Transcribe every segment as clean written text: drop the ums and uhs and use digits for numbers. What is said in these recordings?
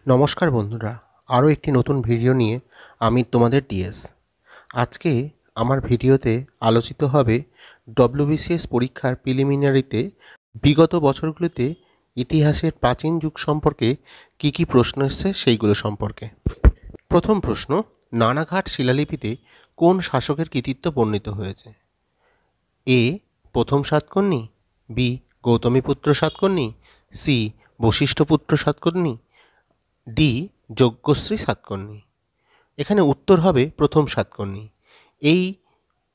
নমস্কার বন্ধুরা, আরও একটি নতুন ভিডিও নিয়ে আমি তোমাদের ডিএস। আজকে আমার ভিডিওতে আলোচিত হবে ডব্লিউবিসিএস পরীক্ষার প্রিলিমিনারিতে বিগত বছরগুলিতে ইতিহাসের প্রাচীন যুগ সম্পর্কে কী কী প্রশ্ন এসেছে সেইগুলো সম্পর্কে। প্রথম প্রশ্ন, নানাঘাট শিলালিপিতে কোন শাসকের কৃতিত্ব বর্ণিত হয়েছে? এ প্রথম Satakarni, B Gautamiputra Satakarni, C Vashishthiputra Satakarni, D Yajnashri Satakarni. এখানে উত্তর হবে প্রথম সাতকর্ণী। এই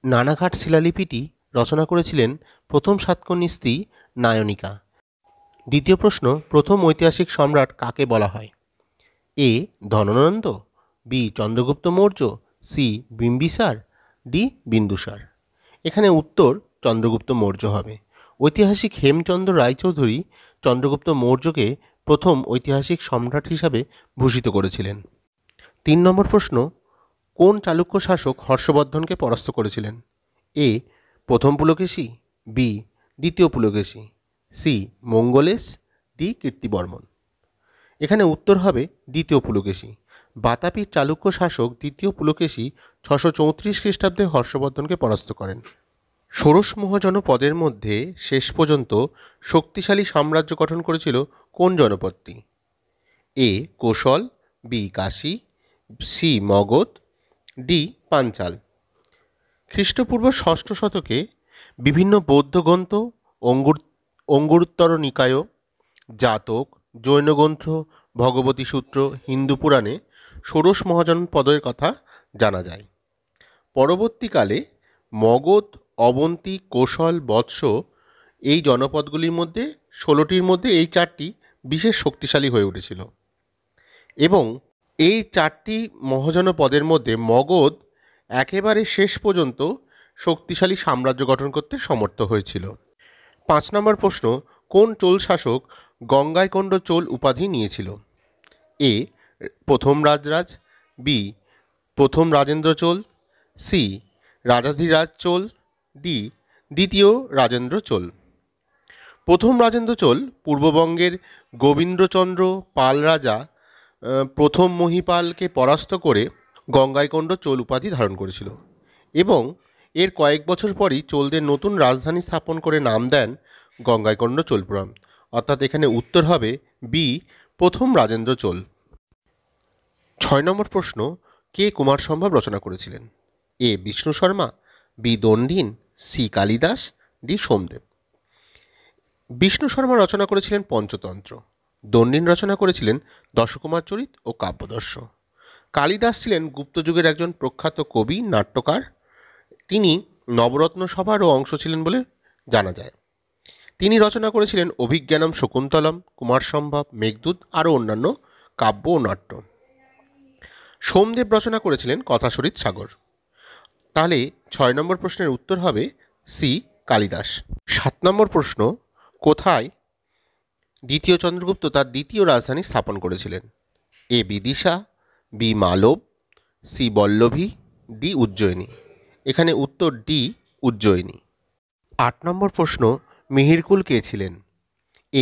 নানাঘাট শিলালিপিটি রচনা করেছিলেন প্রথম সাতকর্ণী স্ত্রী নায়নিকা। দ্বিতীয় প্রশ্ন, প্রথম ঐতিহাসিক সম্রাট কাকে বলা হয়? A Dhanananda, B Chandragupta Maurya, C Bimbisara, D Bindusara. এখানে উত্তর চন্দ্রগুপ্ত মৌর্য হবে। ঐতিহাসিক হেমচন্দ্র রায়চৌধুরী চন্দ্রগুপ্ত মৌর্যকে প্রথম ঐতিহাসিক সম্রাট হিসাবে ভূষিত করেছিলেন। 3 নম্বর প্রশ্ন, কোন চালুক্য শাসক হর্ষবর্ধনকে পরাস্ত করেছিলেন? এ প্রথম পুলকেশী, বি দ্বিতীয় পুলকেশী, সি মঙ্গলেশ, ডি কীর্তিবর্মন। এখানে উত্তর হবে দ্বিতীয় পুলকেশী। বাতাপির চালুক্য শাসক দ্বিতীয় পুলকেশী 634 খ্রিস্টাব্দে হর্ষবর্ধনকে পরাস্ত করেন। ষোড়শ মহাজনপদের মধ্যে শেষ পর্যন্ত শক্তিশালী সাম্রাজ্য গঠন করেছিল কোন জনপদটি? A Kosala, B Kashi, C Magadha, D Panchala. খ্রিস্টপূর্ব ষষ্ঠ শতকে বিভিন্ন বৌদ্ধ গ্রন্থ, অঙ্গুরোত্তর নিকায়, জাতক, জৈন গ্রন্থ, ভগবতী সূত্র, হিন্দু পুরাণে ষোড়শ মহাজনপদের কথা জানা যায়। পরবর্তীকালে মগধ, অবন্তী, কোশল, বৎস এই জনপদগুলির মধ্যে 16টির মধ্যে এই 4টি বিশেষ শক্তিশালী হয়ে উঠেছিল এবং এই 4টি মহাজনপদের মধ্যে মগধ একেবারে শেষ পর্যন্ত শক্তিশালী সাম্রাজ্য গঠন করতে সমর্থ হয়েছিল। 5 নম্বর প্রশ্ন, কোন চোল শাসক গঙ্গাইকোন্ড চোল উপাধি নিয়েছিল? এ প্রথম রাজরাজ, বি প্রথম রাজেন্দ্র চোল, সি রাজাধিরাজ চোল, ডি দ্বিতীয় রাজেন্দ্র চোল। প্রথম রাজেন্দ্র চোল পূর্ববঙ্গের গোবিন্দচন্দ্র পাল রাজা প্রথম মহিপালকে পরাস্ত করে গঙ্গাইকোন্ড চোল উপাধি ধারণ করেছিল এবং এর কয়েক বছর পরই চোলদের নতুন রাজধানী স্থাপন করে নাম দেন গঙ্গাইকোন্ড চোলপুরম। অর্থাৎ এখানে উত্তর হবে বি প্রথম রাজেন্দ্র চোল। 6 নম্বর প্রশ্ন, কে কুমার সম্ভব রচনা করেছিলেন? A Vishnu Sharma, B Dandin, C Kalidasa, D Somadeva. Vishnu Sharma রচনা করেছিলেন পঞ্চতন্ত্র, দণ্ডিন রচনা করেছিলেন দশকুমার চরিত ও কাব্যদর্শ। কালিদাস ছিলেন গুপ্তযুগের একজন প্রখ্যাত কবি, নাট্যকার। তিনি নবরত্ন সভারও অংশ ছিলেন বলে জানা যায়। তিনি রচনা করেছিলেন অভিজ্ঞানম শকুন্তলম, কুমার সম্ভব, মেঘদূত আরও অন্যান্য কাব্য ও নাট্য। সোমদেব রচনা করেছিলেন কথাসরিত সাগর। তাহলে 6 নম্বর প্রশ্নের উত্তর হবে সি কালিদাস। 7 নম্বর প্রশ্ন, কোথায় দ্বিতীয় চন্দ্রগুপ্ত তার দ্বিতীয় রাজধানী স্থাপন করেছিলেন? এ বিদিশা, বি মালব, সি বল্লভী, ডি উজ্জয়িনী। এখানে উত্তর ডি উজ্জয়িনী। 8 নম্বর প্রশ্ন, মিহিরকুল কে ছিলেন?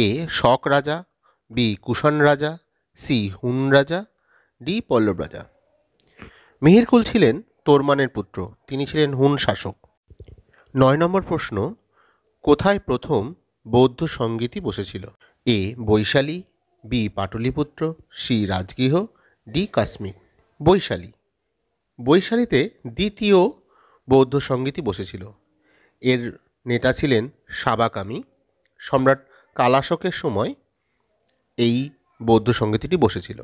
এ শক রাজা, বি কুষাণ রাজা, সি হুন রাজা, ডি পল্লব রাজা। মিহিরকুল ছিলেন তোরমানের পুত্র, তিনি ছিলেন হুন শাসক। 9 নম্বর প্রশ্ন, কোথায় প্রথম বৌদ্ধ সঙ্গীতি বসেছিল? A Vaishali, B Pataliputra, C Rajagriha, D Kashmir. বৈশালীতে দ্বিতীয় বৌদ্ধ সঙ্গীতি বসেছিল। এর নেতা ছিলেন সাবাকামী। সম্রাট কালাশকের সময় এই বৌদ্ধ সঙ্গীতিটি বসেছিল।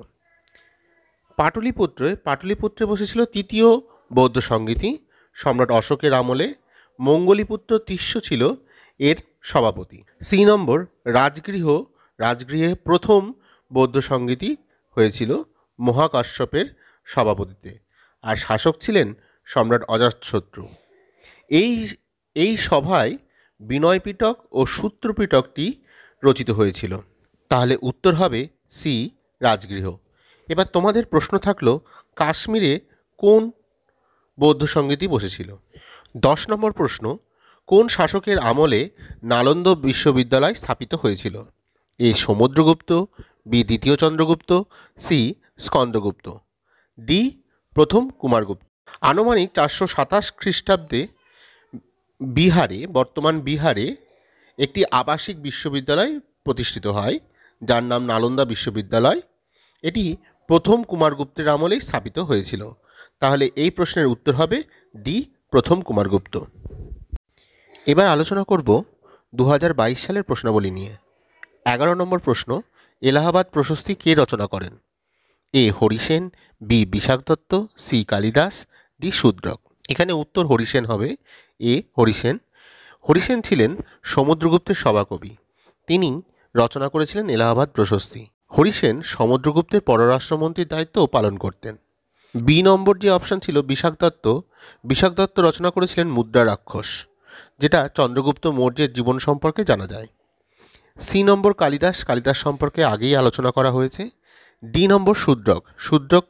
পাটলিপুত্রে বসেছিল তৃতীয় বৌদ্ধ সঙ্গীতি। সম্রাট অশোকের আমলে মঙ্গলীপুত্র তিস্য ছিল এর সভাপতি। সি নম্বর, রাজগৃহে প্রথম বৌদ্ধ সঙ্গীতি হয়েছিল মহাকাশ্যপের সভাপতিত্বে, আর শাসক ছিলেন সম্রাট অজাতশত্রু। এই সভায় বিনয় পিটক ও সূত্র পিটকটি রচিত হয়েছিল। তাহলে উত্তর হবে সি রাজগৃহ। এবার তোমাদের প্রশ্ন থাকলো, কাশ্মীরে কোন বৌদ্ধ সঙ্গীতি বসেছিল? 10 নম্বর প্রশ্ন, কোন শাসকের আমলে নালন্দা বিশ্ববিদ্যালয় স্থাপিত হয়েছিল? এ সমুদ্রগুপ্ত, বি দ্বিতীয় চন্দ্রগুপ্ত, সি স্কন্দগুপ্ত, ডি প্রথম কুমারগুপ্ত। আনুমানিক 427 খ্রিস্টাব্দে বিহারে, বর্তমান বিহারে একটি আবাসিক বিশ্ববিদ্যালয় প্রতিষ্ঠিত হয়, যার নাম নালন্দা বিশ্ববিদ্যালয়। এটি প্রথম কুমারগুপ্তের আমলেই স্থাপিত হয়েছিল। তাহলে এই প্রশ্নের উত্তর হবে ডি প্রথম কুমারগুপ্ত। এবার আলোচনা করব 2022 সালের প্রশ্নাবলী নিয়ে। 11 নম্বর প্রশ্ন, এলাহাবাদ প্রশস্তি কে রচনা করেন? A Harisena, B Vishakhadatta, C Kalidasa, D Shudraka. এখানে উত্তর হরিসেন হবে। এ হরিসেন। হরিসেন ছিলেন সমুদ্রগুপ্তের সভাকবি। তিনি রচনা করেছিলেন এলাহাবাদ প্রশস্তি। হরিসেন সমুদ্রগুপ্তের পররাষ্ট্রমন্ত্রীর দায়িত্বও পালন করতেন। বি নম্বর যে অপশান ছিল বিশাখ দত্ত, বিশাখ দত্ত রচনা করেছিলেন মুদ্রা রাক্ষস, যেটা চন্দ্রগুপ্ত মৌর্যের জীবন সম্পর্কে জানা যায়। সি নম্বর কালিদাস, কালিদাস সম্পর্কে আগেই আলোচনা করা হয়েছে। ডি নম্বর শূদ্রক, শূদ্রক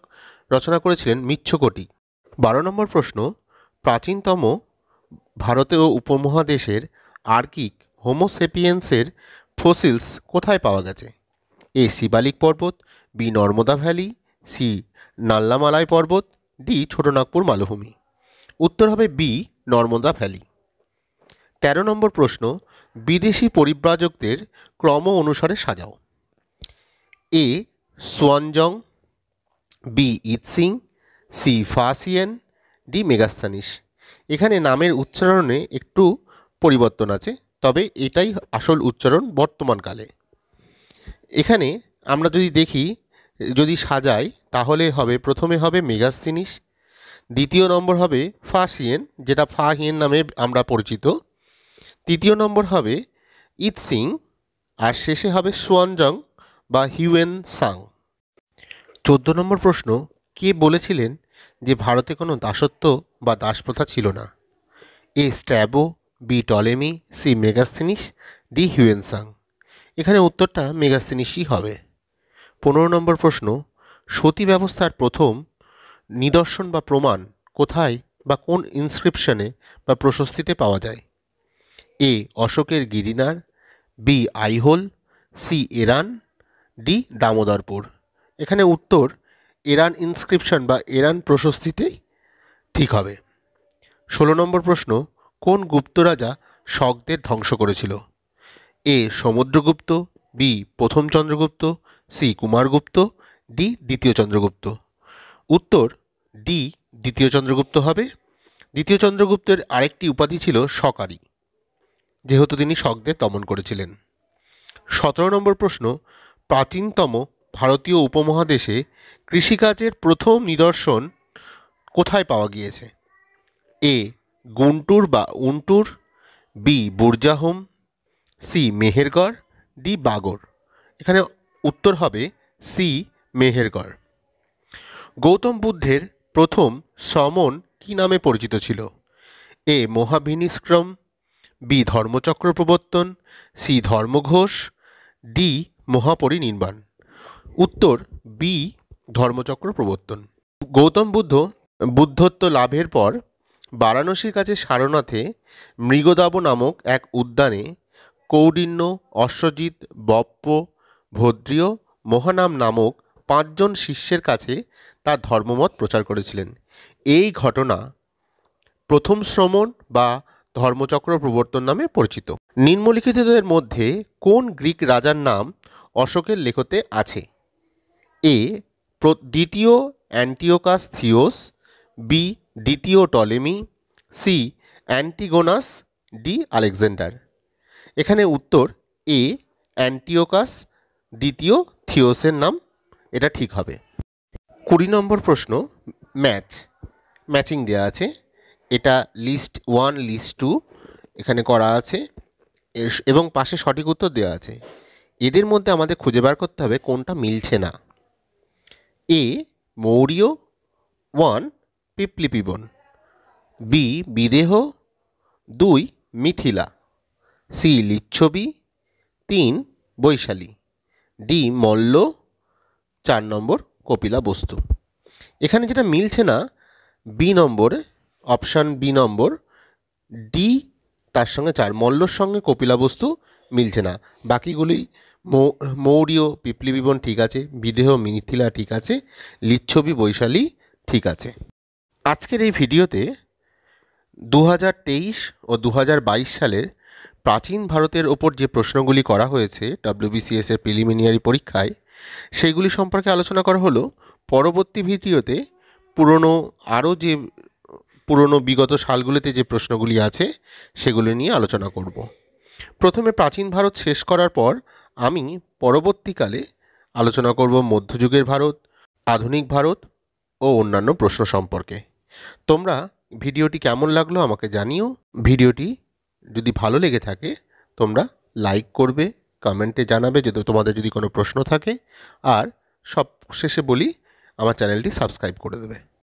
রচনা করেছিলেন মিচ্ছকটি। 12 নম্বর প্রশ্ন, প্রাচীনতম ভারতীয় উপমহাদেশের আর্কিক হোমোসেপিয়েন্সের ফসিলস কোথায় পাওয়া গেছে? এ শিবালিক পর্বত, বি নর্মদা ভ্যালি, সি নাল্লামালাই পর্বত, ডি ছোটনাগপুর মালভূমি। উত্তর হবে বি নর্মদা ভ্যালি। 13 নম্বর প্রশ্ন, বিদেশি পরিব্রাজকদের ক্রম অনুসারে সাজাও। এ সোয়ানজং, বি ইৎসিং, সি ফাসিয়েন, ডি মেগাস্থানিস। এখানে নামের উচ্চারণে একটু পরিবর্তন আছে, তবে এটাই আসল উচ্চারণ বর্তমানকালে। এখানে আমরা যদি দেখি, যদি সাজাই, তাহলে হবে প্রথমে হবে মেগাস্থানিস, দ্বিতীয় নম্বর হবে ফাসিয়েন, যেটা ফাহিয়েন নামে আমরা পরিচিত, তৃতীয় নম্বর হবে ইৎসিং, আর শেষে হবে সোয়ানজং বা হিউয়েন সাং। 14 নম্বর প্রশ্ন, কে বলেছিলেন যে ভারতে কোনো দাসত্ব বা দাসপ্রথা ছিল না? A Strabo, B Ptolemy, C Megasthenes, D Hiuen Tsang. এখানে উত্তরটা মেগাস্থেনিসই হবে। 15 নম্বর প্রশ্ন, সতী ব্যবস্থার প্রথম নিদর্শন বা প্রমাণ কোথায় বা কোন ইনস্ক্রিপশনে বা প্রশস্তিতে পাওয়া যায়? এ অশোকের গিরিনার, B Aihole, C এরান, D Damodarpur. এখানে উত্তর এরান ইনস্ক্রিপশন বা এরান প্রশস্তিতেই ঠিক হবে। 16 নম্বর প্রশ্ন, কোন গুপ্ত রাজা শকদের ধ্বংস করেছিল? এ সমুদ্রগুপ্ত, বি প্রথম চন্দ্রগুপ্ত, সি কুমারগুপ্ত, ডি দ্বিতীয় চন্দ্রগুপ্ত। উত্তর ডি দ্বিতীয় চন্দ্রগুপ্ত হবে। দ্বিতীয় চন্দ্রগুপ্তের আরেকটি উপাধি ছিল শকারি, যেহেতু তিনি শকদের দমন করেছিলেন। 17 নম্বর প্রশ্ন, প্রাচীনতম ভারতীয় উপমহাদেশে কৃষিকাজের প্রথম নিদর্শন কোথায় পাওয়া গিয়েছে? এ গুন্টুর বা উন্টুর, বি বুরজাহোম, সি মেহেরগড়, ডি বাগড়। এখানে উত্তর হবে সি মেহেরগড়। গৌতম বুদ্ধের প্রথম শ্রমণ কী নামে পরিচিত ছিল? এ মহাবিনিষ্ক্রম, বি ধর্মচক্র প্রবর্তন, সি ধর্মঘোষ, ডি মহাপরিনির্বাণ। উত্তর বি ধর্মচক্র প্রবর্তন। গৌতম বুদ্ধ বুদ্ধত্ব লাভের পর বারাণসীর কাছে সারনাথে মৃগদাব নামক এক উদ্যানে কৌডিন্য, অশ্বজিৎ, বপ্প, ভদ্রিয়, মহানাম নামক 5 জন শিষ্যের কাছে তার ধর্মমত প্রচার করেছিলেন। এই ঘটনা প্রথম শ্রমণ বা ধর্মচক্র প্রবর্তন নামে পরিচিত। নিম্নলিখিতদের মধ্যে কোন গ্রিক রাজার নাম অশোকের লেখতে আছে? এ দ্বিতীয় অ্যান্টিওকাস থিওস, বি দ্বিতীয় Ptolemy, C Antigonus, D Alexander. এখানে উত্তর এ অ্যান্টিওকাস দ্বিতীয় থিওসের নাম, এটা ঠিক হবে। 20 নম্বর প্রশ্ন, ম্যাচিং দেওয়া আছে। এটা লিস্ট 1, লিস্ট 2 এখানে করা আছে এবং পাশে সঠিক উত্তর দেওয়া আছে। এদের মধ্যে আমাদের খুঁজে বার করতে হবে কোনটা মিলছে না। এ মৌর্য, 1 পিপলিপিবন, বি বিদেহ, 2 মিথিলা, সি লিচ্ছবি, 3 বৈশালী, ডি মল্ল, 4 নম্বর কপিলা বস্তু। এখানে যেটা মিলছে না বি নম্বর, অপশান বি নম্বর, ডি তার সঙ্গে 4 মল্লর সঙ্গে কপিলা বস্তু মিলছে না, বাকিগুলি মৌর্য পিপলিবীবন ঠিক আছে, বিদেহ মিথিলা ঠিক আছে, লিচ্ছবি বৈশালী ঠিক আছে। আজকের এই ভিডিওতে 2023 ও 2022 সালের প্রাচীন ভারতের ওপর যে প্রশ্নগুলি করা হয়েছে WBCS এর প্রিলিমিনারি পরীক্ষায়, সেইগুলি সম্পর্কে আলোচনা করা হলো। পরবর্তী ভিডিওতে পুরনো বিগত সালগুলিতে যে প্রশ্নগুলি আছে সেগুলি নিয়ে আলোচনা করব। প্রথমে প্রাচীন ভারত শেষ করার পর আমি পরবর্তীকালে আলোচনা করব মধ্যযুগের ভারত, আধুনিক ভারত ও অন্যান্য প্রশ্ন সম্পর্কে। তোমরা ভিডিওটি কেমন লাগলো আমাকে জানিও। ভিডিওটি যদি ভালো লেগে থাকে তোমরা লাইক করবে, কমেন্টে জানাবে তোমাদের যদি কোনো প্রশ্ন থাকে, আর সব শেষে বলি আমার চ্যানেলটি সাবস্ক্রাইব করে দেবে।